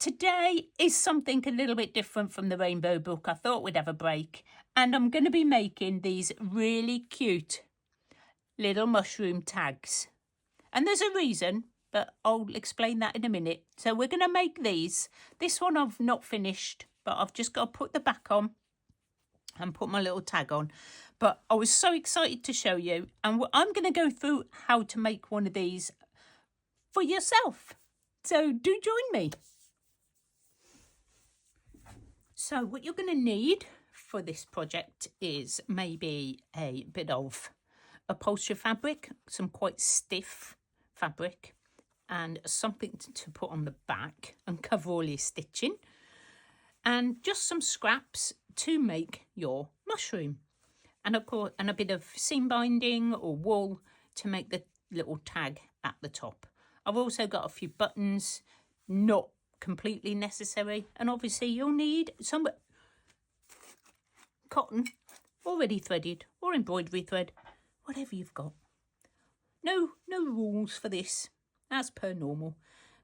Today is something a little bit different from the rainbow book. I thought we'd have a break, and I'm going to be making these really cute little mushroom tags. And there's a reason, but I'll explain that in a minute. So we're going to make these. This one I've not finished, but I've just got to put the back on and put my little tag on. But I was so excited to show you, and I'm going to go through how to make one of these for yourself. So do join me. So what you're going to need for this project is maybe a bit of upholstery fabric, some quite stiff fabric, and something to put on the back and cover all your stitching, and just some scraps to make your mushroom, and of course, and a bit of seam binding or wool to make the little tag at the top. I've also got a few buttons, not completely necessary, and obviously you'll need some cotton already threaded or embroidery thread, whatever you've got. No rules for this, as per normal.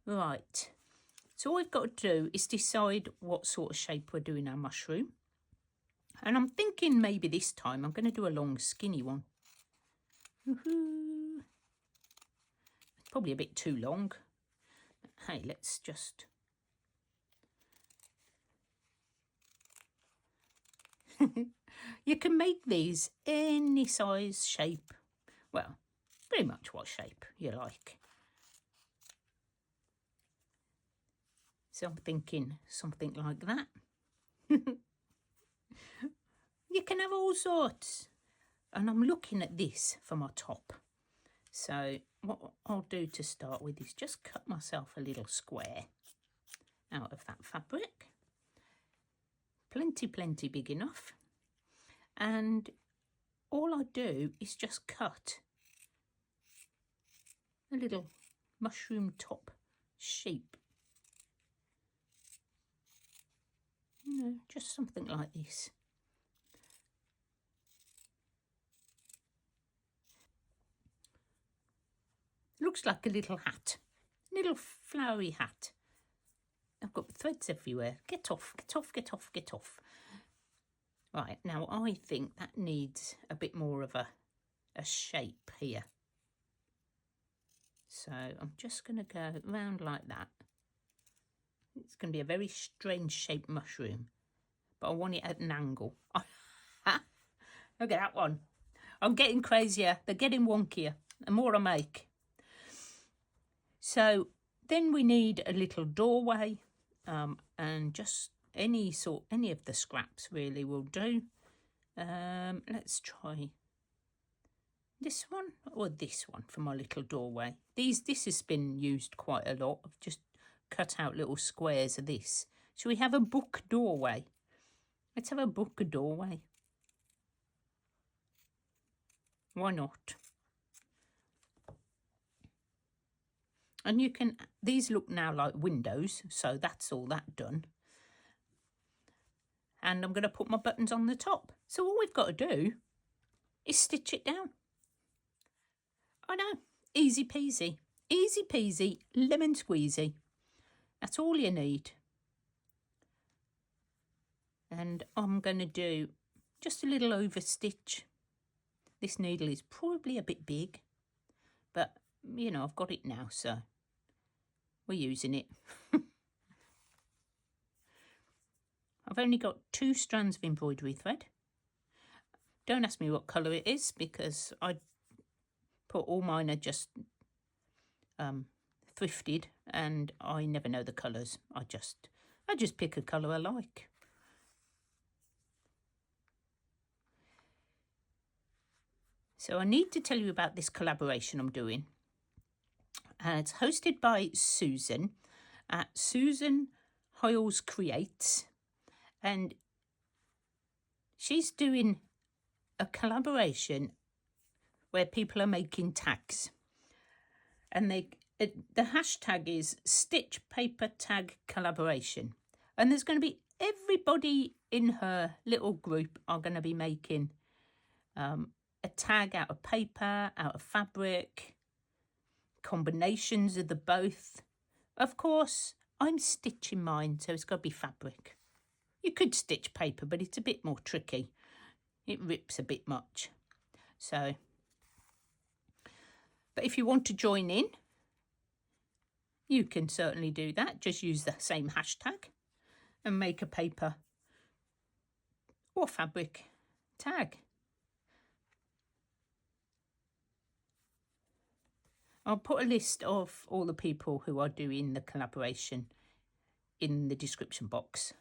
Right, so all we've got to do is decide what sort of shape we're doing our mushroom, and I'm thinking maybe this time I'm going to do a long skinny one. Woohoo! It's probably a bit too long. Hey, let's just you can make these any size, shape, well, pretty much what shape you like. So I'm thinking something like that. You can have all sorts. And I'm looking at this for my top. So what I'll do to start with is just cut myself a little square out of that fabric. Plenty big enough. And all I do is just cut a little mushroom top shape. You know, just something like this. Looks like a little hat, a little flowery hat. I've got threads everywhere. Get off. Right, now I think that needs a bit more of a shape here. So I'm just going to go around like that. It's going to be a very strange shaped mushroom, but I want it at an angle. Look at that one. I'm getting crazier. They're getting wonkier the more I make. So then we need a little doorway, and just any of the scraps really will do. Let's try this one or this one for my little doorway. This has been used quite a lot. I've just cut out little squares of this. Shall we have a book doorway? Let's have a book doorway. Why not? And you can, these look now like windows, so that's all that done. And I'm going to put my buttons on the top. So all we've got to do is stitch it down. I know, easy peasy, lemon squeezy. That's all you need. And I'm going to do just a little overstitch. This needle is probably a bit big, but you know, I've got it now, so we're using it. I've only got 2 strands of embroidery thread. Don't ask me what colour it is, because I put all mine are just thrifted, and I never know the colours. I just pick a colour I like. So I need to tell you about this collaboration I'm doing. And it's hosted by Susan at Susan Hiles Creates. And she's doing a collaboration where people are making tags. And the hashtag is Stitch Paper Tag Collaboration. And there's going to be everybody in her little group are going to be making a tag out of paper, out of fabric, combinations of the both. Of course, I'm stitching mine, so it's got to be fabric. You could stitch paper, but it's a bit more tricky. It rips a bit much. So, but if you want to join in, you can certainly do that. Just use the same hashtag and make a paper or fabric tag. I'll put a list of all the people who are doing the collaboration in the description box,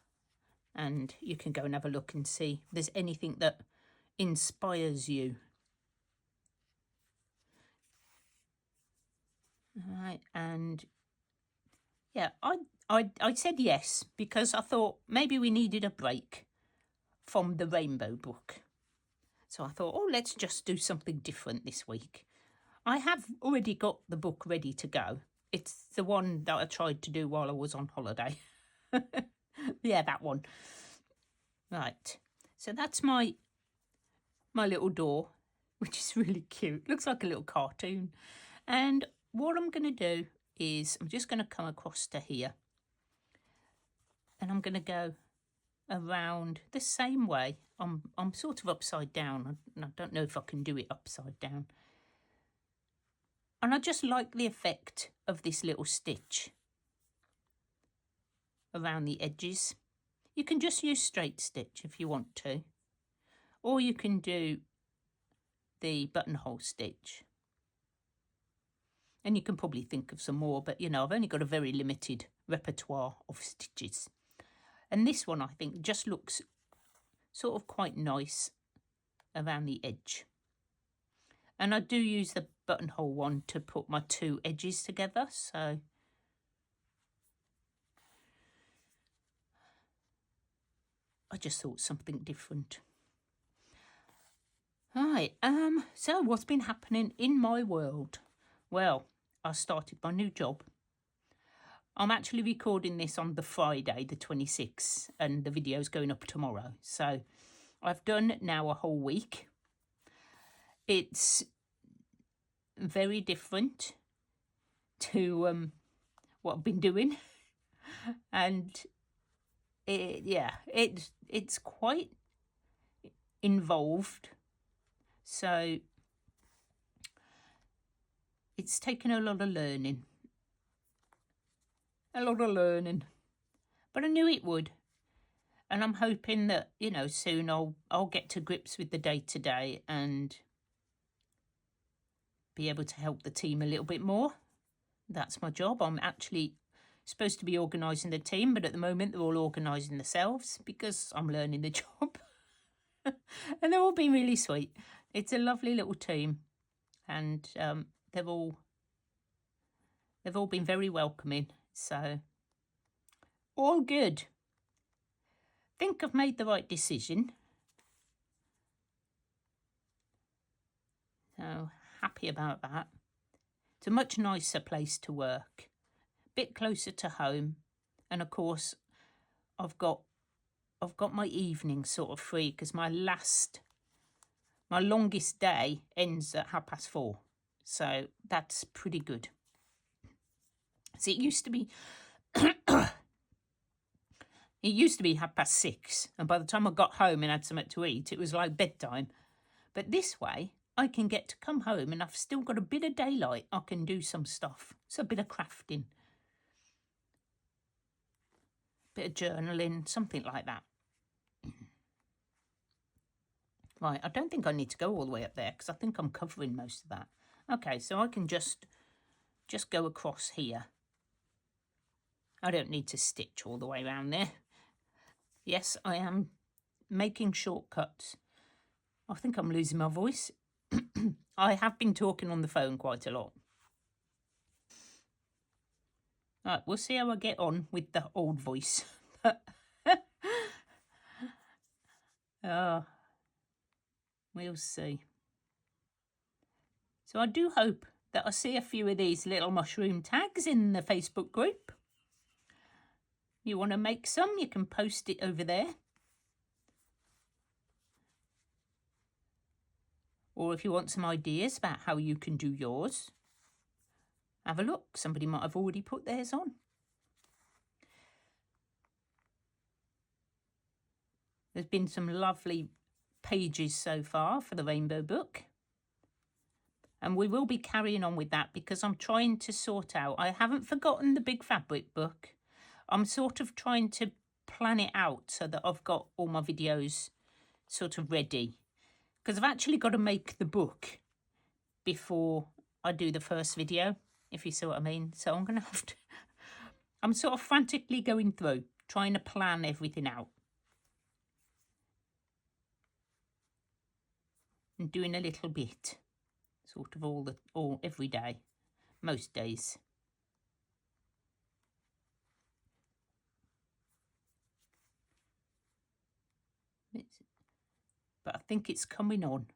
and you can go and have a look and see if there's anything that inspires you. All right, and yeah, I said yes because I thought maybe we needed a break from the rainbow book. So I thought, oh, let's just do something different this week. I have already got the book ready to go. It's the one that I tried to do while I was on holiday. Yeah, that one. Right. So that's my little door, which is really cute. Looks like a little cartoon. And what I'm going to do is I'm just going to come across to here. And I'm going to go around the same way. I'm sort of upside down. I don't know if I can do it upside down. And I just like the effect of this little stitch around the edges. You can just use straight stitch if you want to, or you can do the buttonhole stitch. And you can probably think of some more, but you know, I've only got a very limited repertoire of stitches. And this one, I think, just looks sort of quite nice around the edge. And I do use the buttonhole one to put my two edges together, so I just thought something different. Right, so what's been happening in my world? Well, I started my new job. I'm actually recording this on the Friday, the 26th, and the video's going up tomorrow. So I've done now a whole week. It's very different to what I've been doing. And it's quite involved. So it's taken a lot of learning. But I knew it would. And I'm hoping that, you know, soon I'll get to grips with the day-to-day and be able to help the team a little bit more. That's my job. I'm actually supposed to be organising the team, but at the moment they're all organising themselves because I'm learning the job. And they're all been really sweet. It's a lovely little team, and they've all been very welcoming. So all good. Think I've made the right decision. So happy about that. It's a much nicer place to work, a bit closer to home, and of course I've got my evening sort of free because my longest day ends at 4:30, so that's pretty good. So it used to be 6:30, and by the time I got home and had something to eat, it was like bedtime. But this way, I can get to come home and I've still got a bit of daylight. I can do some stuff. So a bit of crafting, bit of journaling, something like that. Right, I don't think I need to go all the way up there because I think I'm covering most of that. Okay, so I can just go across here. I don't need to stitch all the way around there. Yes, I am making shortcuts. I think I'm losing my voice. I have been talking on the phone quite a lot. Right, we'll see how I get on with the old voice. We'll see. So I do hope that I see a few of these little mushroom tags in the Facebook group. You want to make some, you can post it over there. Or if you want some ideas about how you can do yours, have a look. Somebody might have already put theirs on. There's been some lovely pages so far for the rainbow book. And we will be carrying on with that because I'm trying to sort out. I haven't forgotten the big fabric book. I'm sort of trying to plan it out so that I've got all my videos sort of ready. Because I've actually got to make the book before I do the first video, if you see what I mean. So I'm going to have to... I'm sort of frantically going through, trying to plan everything out. And doing a little bit. Sort of every day, most days. But I think it's coming on.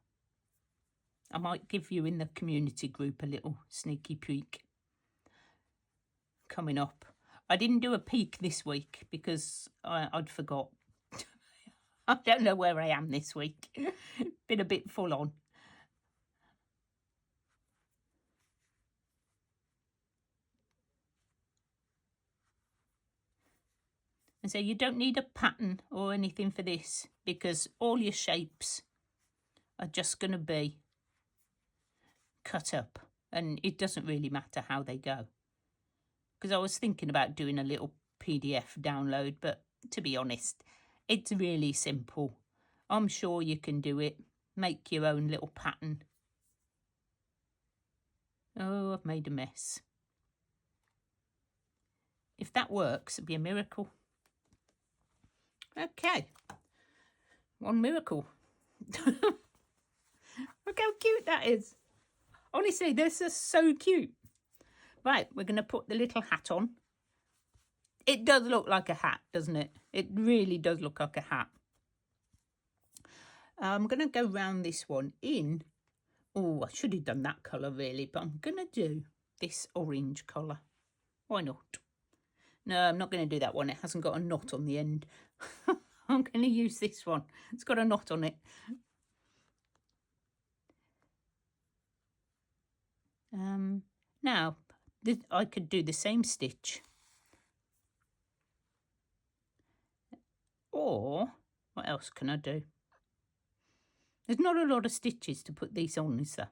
I might give you in the community group a little sneaky peek. Coming up. I didn't do a peek this week because I'd forgot. I don't know where I am this week. Been a bit full on. And so you don't need a pattern or anything for this because all your shapes are just going to be cut up and it doesn't really matter how they go. Because I was thinking about doing a little PDF download, but to be honest, it's really simple. I'm sure you can do it. Make your own little pattern. Oh, I've made a mess. If that works, it'd be a miracle. Okay, one miracle. Look how cute that is. Honestly, this is so cute. Right, we're going to put the little hat on. It does look like a hat, doesn't it? It really does look like a hat. I'm going to go round this one in... Oh, I should have done that colour really, but I'm going to do this orange colour. Why not? No, I'm not going to do that one. It hasn't got a knot on the end. I'm going to use this one. It's got a knot on it. Now, I could do the same stitch. Or, what else can I do? There's not a lot of stitches to put these on, is there?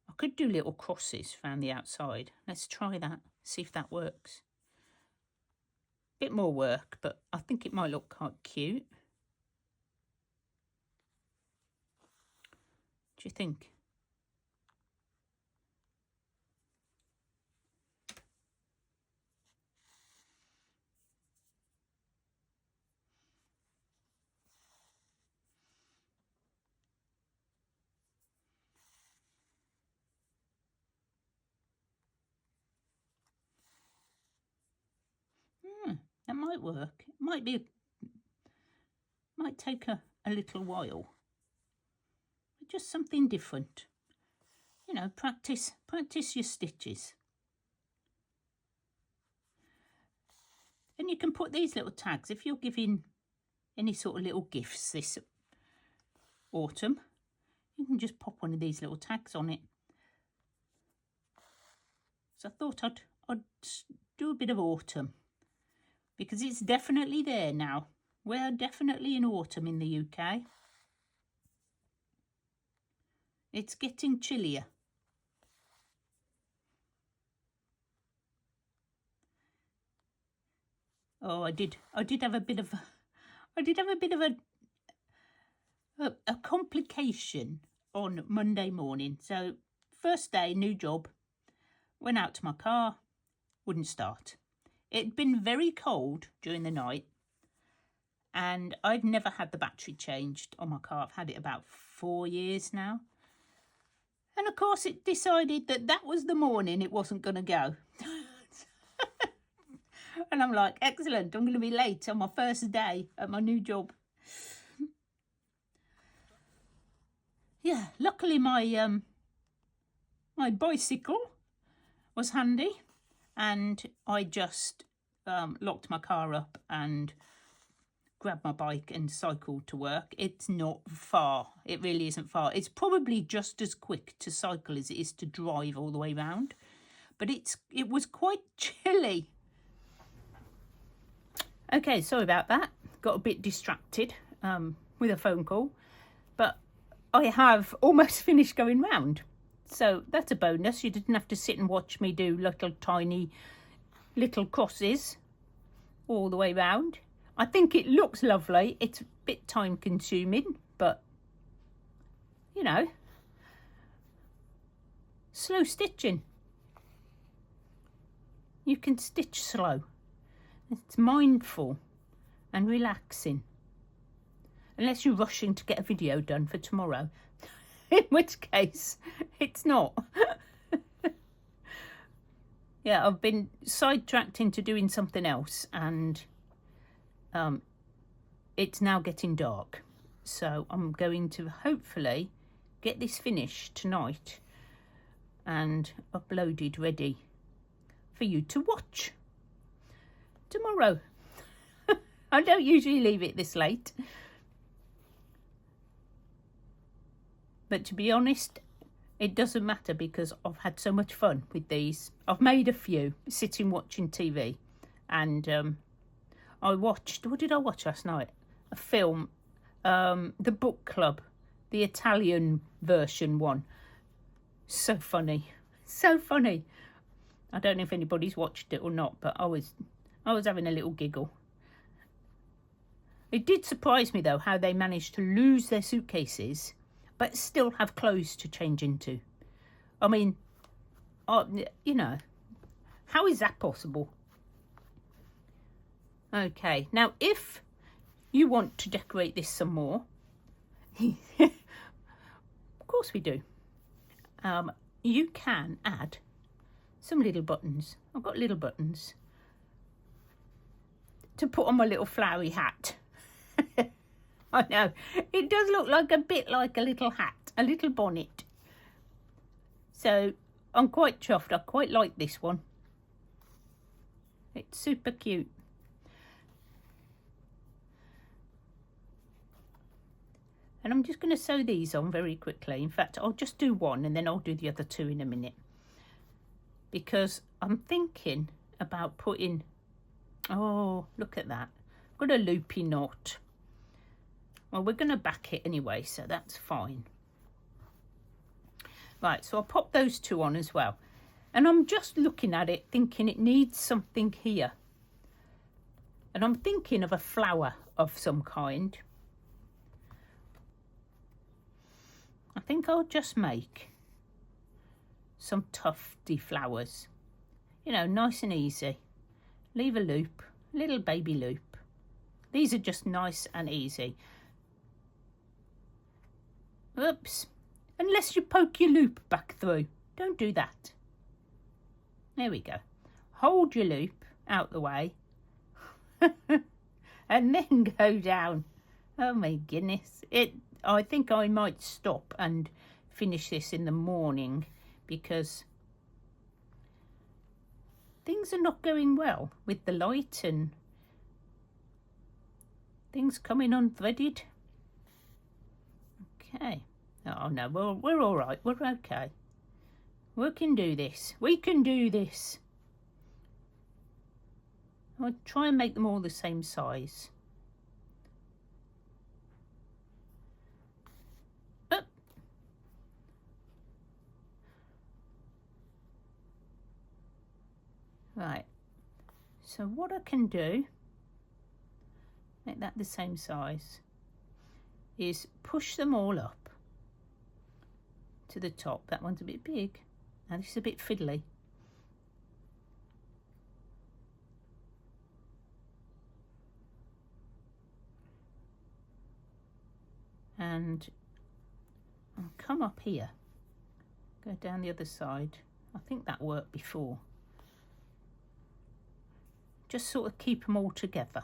I could do little crosses around the outside. Let's try that, see if that works. Bit more work, but I think it might look quite cute. What do you think? That might work. It might take a little while. But just something different. You know, practice your stitches. And you can put these little tags if you're giving any sort of little gifts this autumn. You can just pop one of these little tags on it. So I thought I'd do a bit of autumn. Because it's definitely there now. We're definitely in autumn in the UK. It's getting chillier. Oh, I did have a bit of a complication on Monday morning. So first day, new job, went out to my car, wouldn't start. It'd been very cold during the night and I'd never had the battery changed on my car. I've had it about 4 years now. And of course it decided that was the morning it wasn't going to go. And I'm like, excellent, I'm going to be late on my first day at my new job. Yeah, luckily my bicycle was handy. And I just locked my car up and grabbed my bike and cycled to work. It's not far. It really isn't far. It's probably just as quick to cycle as it is to drive all the way round. But it was quite chilly. Okay, sorry about that. got a bit distracted with a phone call, but I have almost finished going round. So that's a bonus. You didn't have to sit and watch me do little tiny little crosses all the way round. I think it looks lovely. It's a bit time consuming, but you know, slow stitching. You can stitch slow. It's mindful and relaxing. Unless you're rushing to get a video done for tomorrow, in which case it's not. Yeah, I've been sidetracked into doing something else, and it's now getting dark. So I'm going to hopefully get this finished tonight and uploaded ready for you to watch tomorrow. I don't usually leave it this late. But to be honest, it doesn't matter because I've had so much fun with these. I've made a few sitting watching TV, and I watched, what did I watch last night? A film, The Book Club, the Italian version one. So funny, so funny. I don't know if anybody's watched it or not, but I was having a little giggle. It did surprise me though how they managed to lose their suitcases but still have clothes to change into. I mean, you know, how is that possible? Okay, now if you want to decorate this some more, of course we do. You can add some little buttons. I've got little buttons to put on my little flowery hat. I know, it does look like a bit like a little hat, a little bonnet. So I'm quite chuffed. I quite like this one. It's super cute. And I'm just going to sew these on very quickly. In fact, I'll just do one and then I'll do the other two in a minute. Because I'm thinking about putting, oh, look at that. I've got a loopy knot. Well, we're going to back it anyway, so that's fine. Right, so I'll pop those two on as well. And I'm just looking at it, thinking it needs something here. And I'm thinking of a flower of some kind. I think I'll just make some tufty flowers. You know, nice and easy. Leave a loop, little baby loop. These are just nice and easy. Oops, unless you poke your loop back through. Don't do that. There we go. Hold your loop out the way and then go down. Oh my goodness. I think I might stop and finish this in the morning because things are not going well with the light and things coming unthreaded. Okay. Oh no, we're all right. We're okay. We can do this. We can do this. I'll try and make them all the same size. Up. Right. So what I can do, make that the same size, is push them all up to the top. That one's a bit big. Now this is a bit fiddly. And I'll come up here, go down the other side. I think that worked before. Just sort of keep them all together.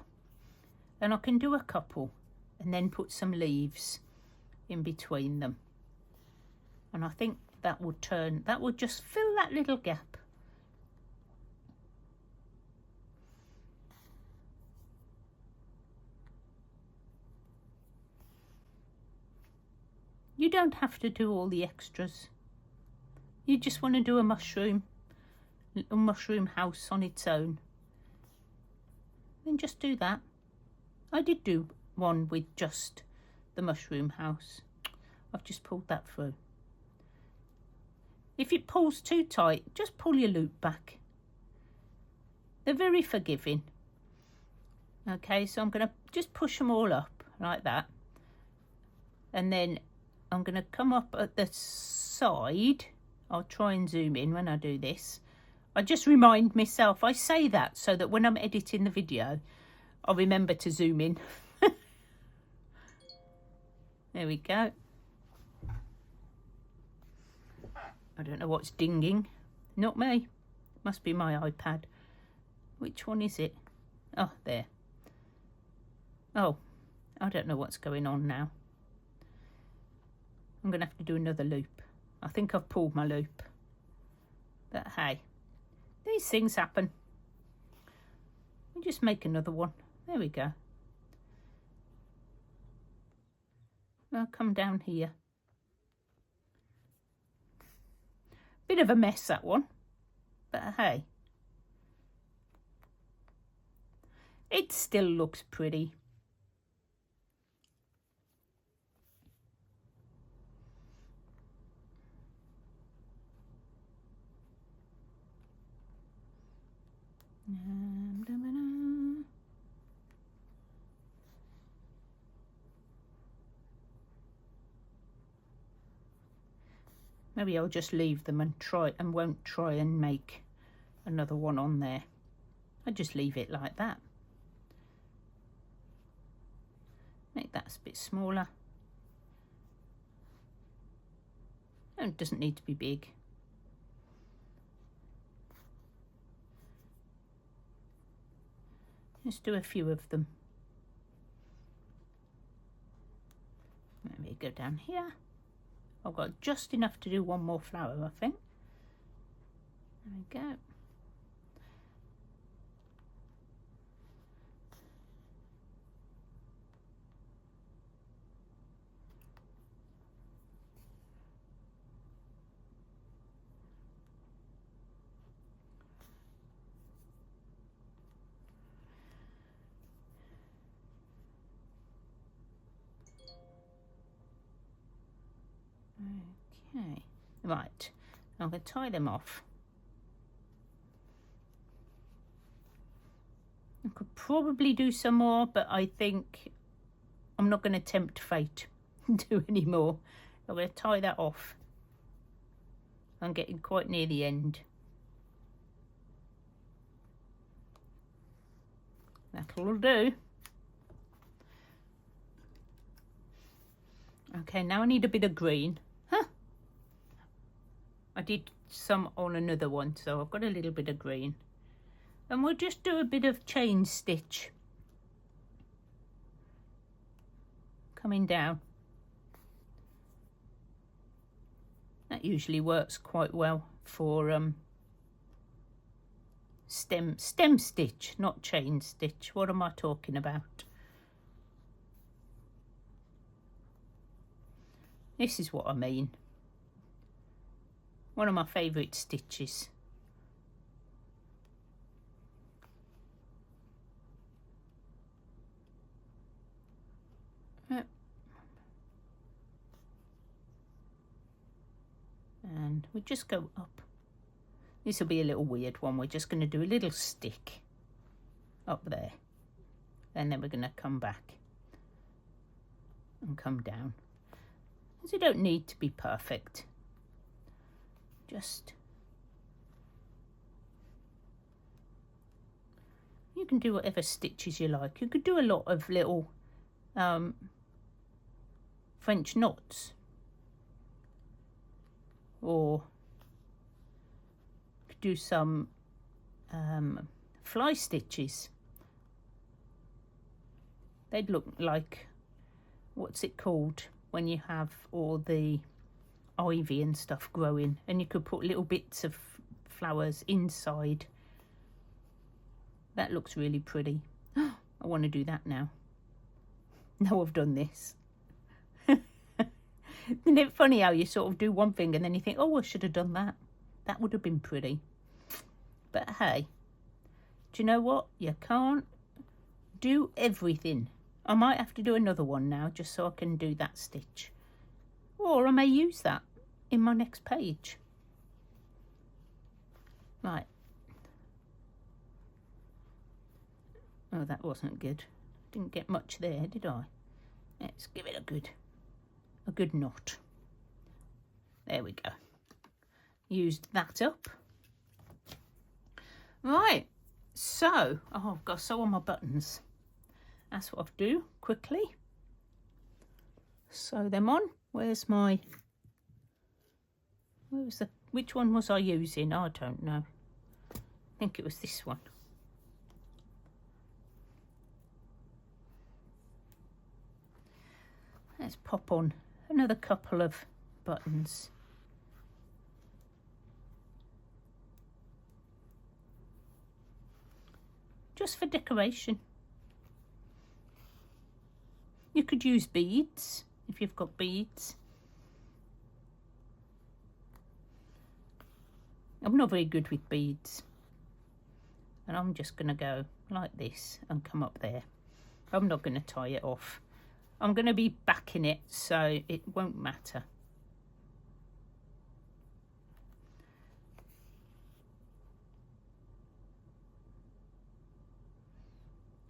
And I can do a couple and then put some leaves in between them. And I think that will just fill that little gap. You don't have to do all the extras. You just want to do a mushroom house on its own. Then just do that. I did do one with just the mushroom house. I've just pulled that through. If it pulls too tight, just pull your loop back. They're very forgiving. Okay, so I'm going to just push them all up like that. And then I'm going to come up at the side. I'll try and zoom in when I do this. I just remind myself, I say that so that when I'm editing the video, I'll remember to zoom in. There we go. I don't know what's dinging. Not me. Must be my iPad. Which one is it? Oh, there. Oh, I don't know what's going on now. I'm going to have to do another loop. I think I've pulled my loop. But hey, these things happen. We'll just make another one. There we go. I'll come down here. Bit of a mess, that one. But hey, it still looks pretty. Maybe I'll just leave them and won't try and make another one on there. I'll just leave it like that. Make that a bit smaller. And it doesn't need to be big. Let's do a few of them. Let me go down here. I've got just enough to do one more flower, I think. There we go. Okay, right, I'm going to tie them off. I could probably do some more, but I think I'm not going to tempt fate and do any more. I'm going to tie that off. I'm getting quite near the end. That'll do. Okay, now I need a bit of green. Huh. I did some on another one, so I've got a little bit of green. And we'll just do a bit of chain stitch. Coming down. That usually works quite well for stem stitch, not chain stitch. What am I talking about? This is what I mean. One of my favourite stitches. And we just go up. This will be a little weird one. We're just going to do a little stick up there. And then we're going to come back and come down. Because you don't need to be perfect. Just, you can do whatever stitches you like. You could do a lot of little French knots. Or could do some fly stitches. They'd look like, what's it called, when you have all the ivy and stuff growing, and you could put little bits of flowers inside. That looks really pretty. I want to do that now. Now I've done this. Isn't it funny how you sort of do one thing and then you think, oh, I should have done that. That would have been pretty. But hey, do you know what? You can't do everything. I might have to do another one now just so I can do that stitch. Or I may use that in my next page. Right. Oh, that wasn't good. Didn't get much there, did I? Let's give it a good knot. There we go. Used that up. Right. So, oh, I've got to sew on my buttons. That's what I'll do quickly. Sew them on. Which one was I using? I don't know. I think it was this one. Let's pop on another couple of buttons. Just for decoration. You could use beads if you've got beads. I'm not very good with beads. And I'm just going to go like this and come up there. I'm not going to tie it off. I'm going to be backing it so it won't matter.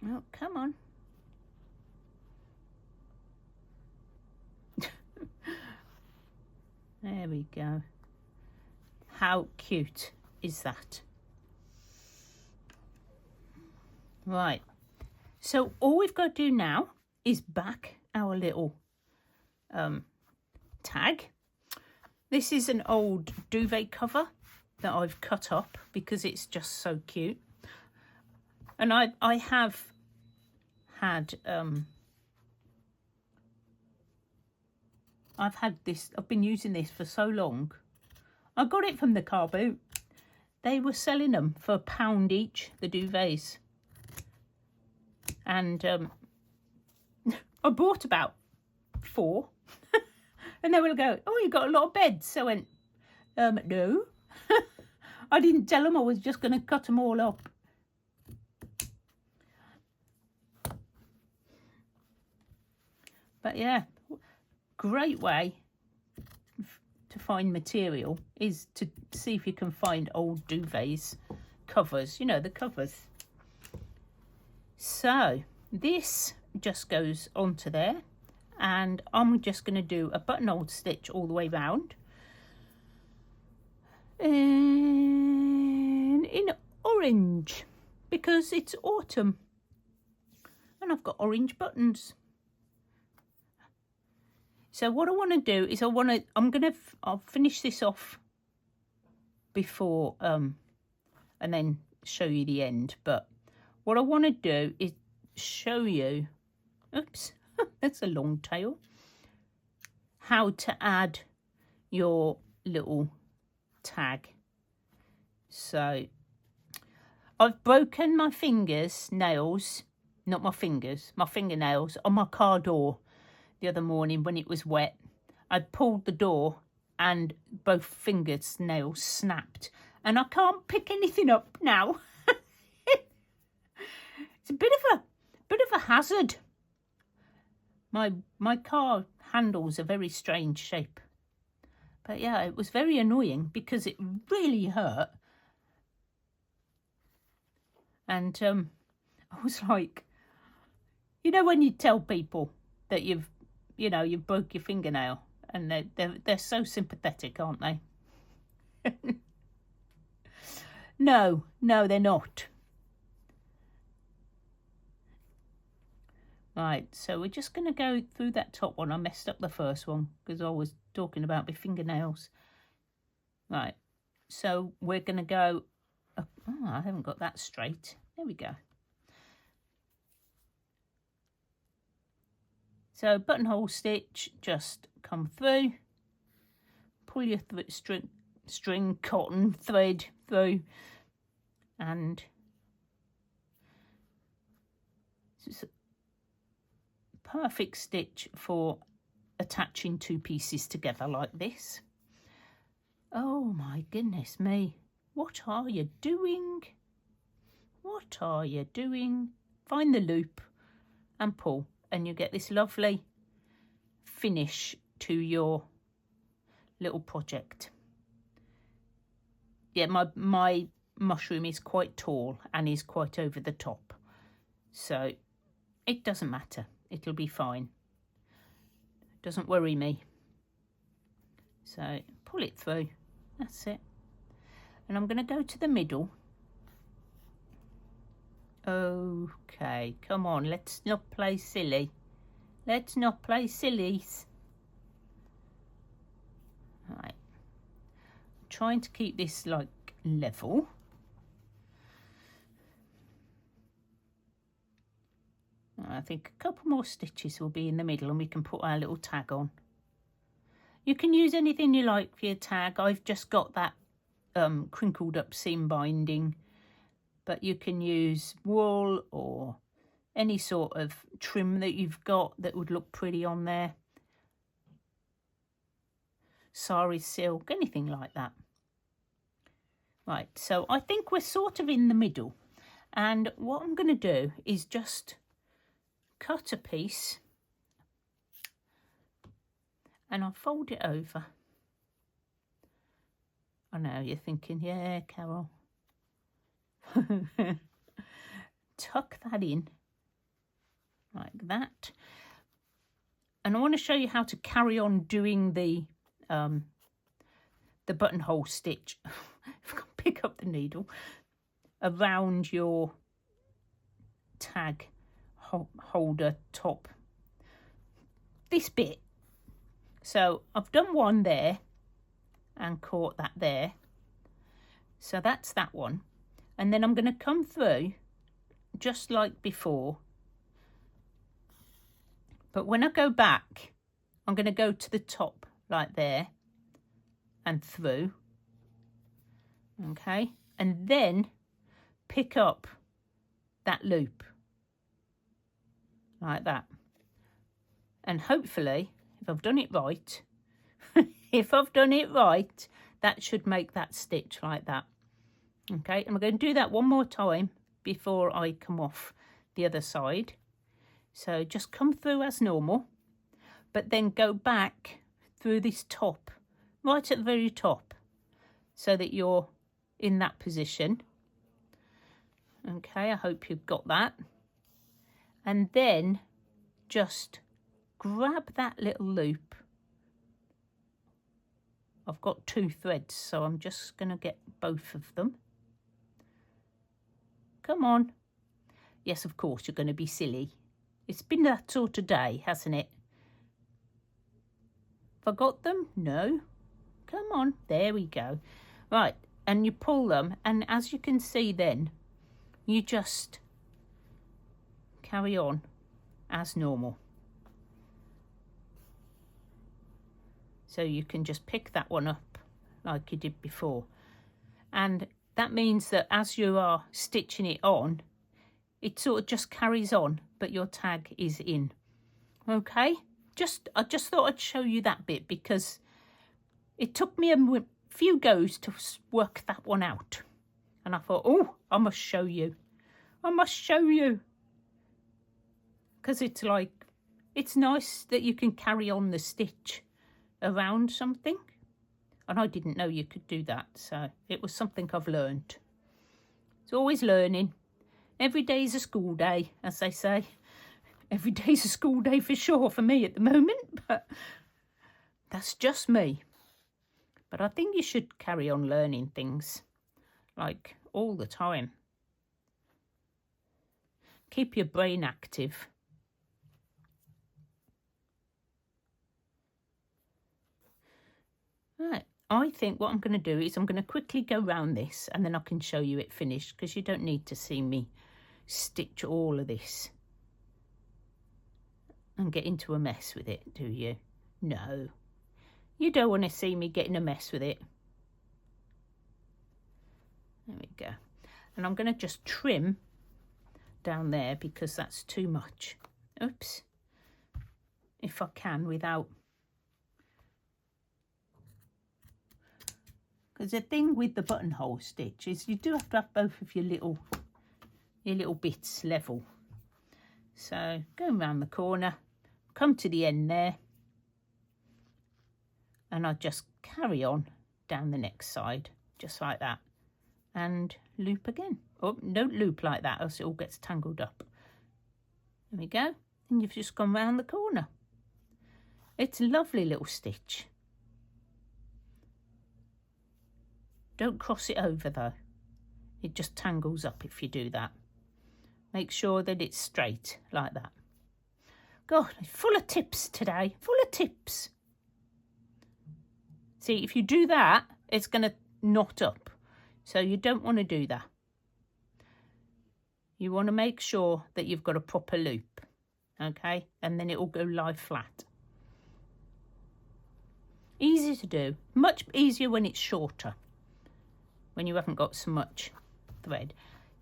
Oh, come on. There we go. How cute is that? Right. So all we've got to do now is back our little tag. This is an old duvet cover that I've cut up because it's just so cute. And I have had I've been using this for so long. I got it from the car boot. They were selling them for £1 each, the duvets. And I bought about 4. And they will go, oh, you got a lot of beds. I went, no. I didn't tell them I was just going to cut them all up. But yeah, great way to find material is to see if you can find old duvets covers, you know, the covers. So this just goes onto there, and I'm just going to do a buttonhole stitch all the way round, and in orange because it's autumn and I've got orange buttons. So what I want to do is I'll finish this off before and then show you the end. But what I want to do is show you, oops, that's a long tail, how to add your little tag. So I've broken my fingernails on my car door. The other morning when it was wet, I pulled the door and both fingernails snapped, and I can't pick anything up now. It's a bit of a hazard. My car handles a very strange shape, but yeah, it was very annoying because it really hurt. And I was like, you know, when you tell people that you broke your fingernail, and they're so sympathetic, aren't they? No, they're not. Right, so we're just going to go through that top one. I messed up the first one because I was talking about my fingernails. Right, so we're going to go up. Oh, I haven't got that straight. There we go. So buttonhole stitch, just come through, pull your string cotton thread through, and it's a perfect stitch for attaching 2 pieces together like this. Oh my goodness me, what are you doing? What are you doing? Find the loop and pull. and you get this lovely finish to your little project. Yeah, my mushroom is quite tall and is quite over the top, so it doesn't matter, it'll be fine, doesn't worry me. So pull it through, that's it. And I'm going to go to the middle. Okay, come on, let's not play silly. Let's not play sillies. Right. I'm trying to keep this like level. I think a couple more stitches will be in the middle and we can put our little tag on. You can use anything you like for your tag. I've just got that crinkled up seam binding, but you can use wool or any sort of trim that you've got that would look pretty on there. Sari silk, anything like that. Right, so I think we're sort of in the middle, and what I'm going to do is just cut a piece and I'll fold it over. I know you're thinking, yeah, Carol. Tuck that in like that, and I want to show you how to carry on doing the buttonhole stitch. Pick up the needle around your tag holder top, this bit. So I've done one there and caught that there, so that's that one. And then I'm going to come through just like before, but when I go back I'm going to go to the top like there and through, okay, and then pick up that loop like that, and hopefully if I've done it right if I've done it right, that should make that stitch like that. Okay, and we're going to do that one more time before I come off the other side. So just come through as normal, but then go back through this top, right at the very top, so that you're in that position. Okay, I hope you've got that. And then just grab that little loop. I've got 2 threads, so I'm just going to get both of them. Come on. Yes, of course, you're going to be silly. It's been that sort of day, hasn't it? Have I got them? No. Come on. There we go. Right, and you pull them, and as you can see then, you just carry on as normal. So you can just pick that one up like you did before. And that means that as you are stitching it on, it sort of just carries on, but your tag is in. Okay, I just thought I'd show you that bit because it took me a few goes to work that one out. And I thought, oh, I must show you. I must show you. Because it's like, it's nice that you can carry on the stitch around something. And I didn't know you could do that. So it was something I've learned. It's always learning. Every day's a school day, as they say. Every day's a school day for sure for me at the moment. But that's just me. But I think you should carry on learning things. Like all the time. Keep your brain active. Right, I think what I'm going to do is I'm going to quickly go round this and then I can show you it finished, because you don't need to see me stitch all of this and get into a mess with it, do you? No, you don't want to see me getting a mess with it. There we go. And I'm going to just trim down there because that's too much. Oops. If I can without... Because the thing with the buttonhole stitch is you do have to have both of your little bits level. So going round the corner, come to the end there, and I'll just carry on down the next side, just like that, and loop again. Oh, don't loop like that, else it all gets tangled up. There we go, and you've just gone round the corner. It's a lovely little stitch. Don't cross it over though. It just tangles up if you do that. Make sure that it's straight like that. God, it's full of tips today, full of tips. See, if you do that, it's going to knot up. So you don't want to do that. You want to make sure that you've got a proper loop, okay? And then it will go lie flat. Easy to do. Much easier when it's shorter, when you haven't got so much thread.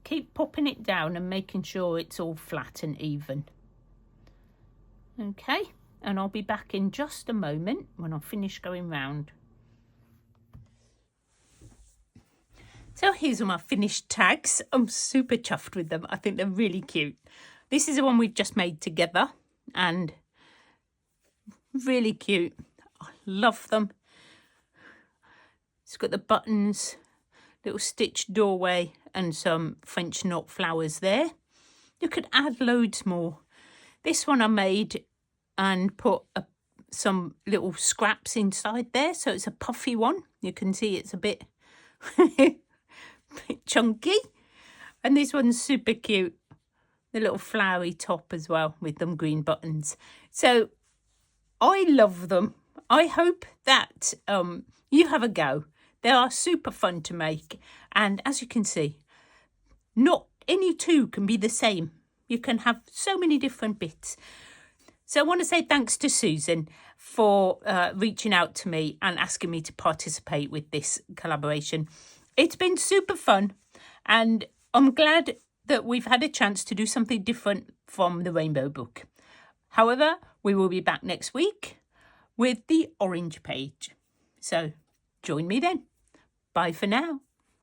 Keep popping it down and making sure it's all flat and even. Okay, and I'll be back in just a moment when I finish going round. So here's all my finished tags. I'm super chuffed with them. I think they're really cute. This is the one we've just made together and really cute. I love them. It's got the buttons, little stitched doorway and some French knot flowers there. You could add loads more. This one I made and put some little scraps inside there, so it's a puffy one. You can see it's a bit chunky, and this one's super cute, the little flowery top as well with them green buttons. So I love them. I hope that you have a go. They are super fun to make, and as you can see, not any two can be the same. You can have so many different bits. So I want to say thanks to Susan for reaching out to me and asking me to participate with this collaboration. It's been super fun, and I'm glad that we've had a chance to do something different from the Rainbow Book. However, we will be back next week with the orange page. So join me then. Bye for now.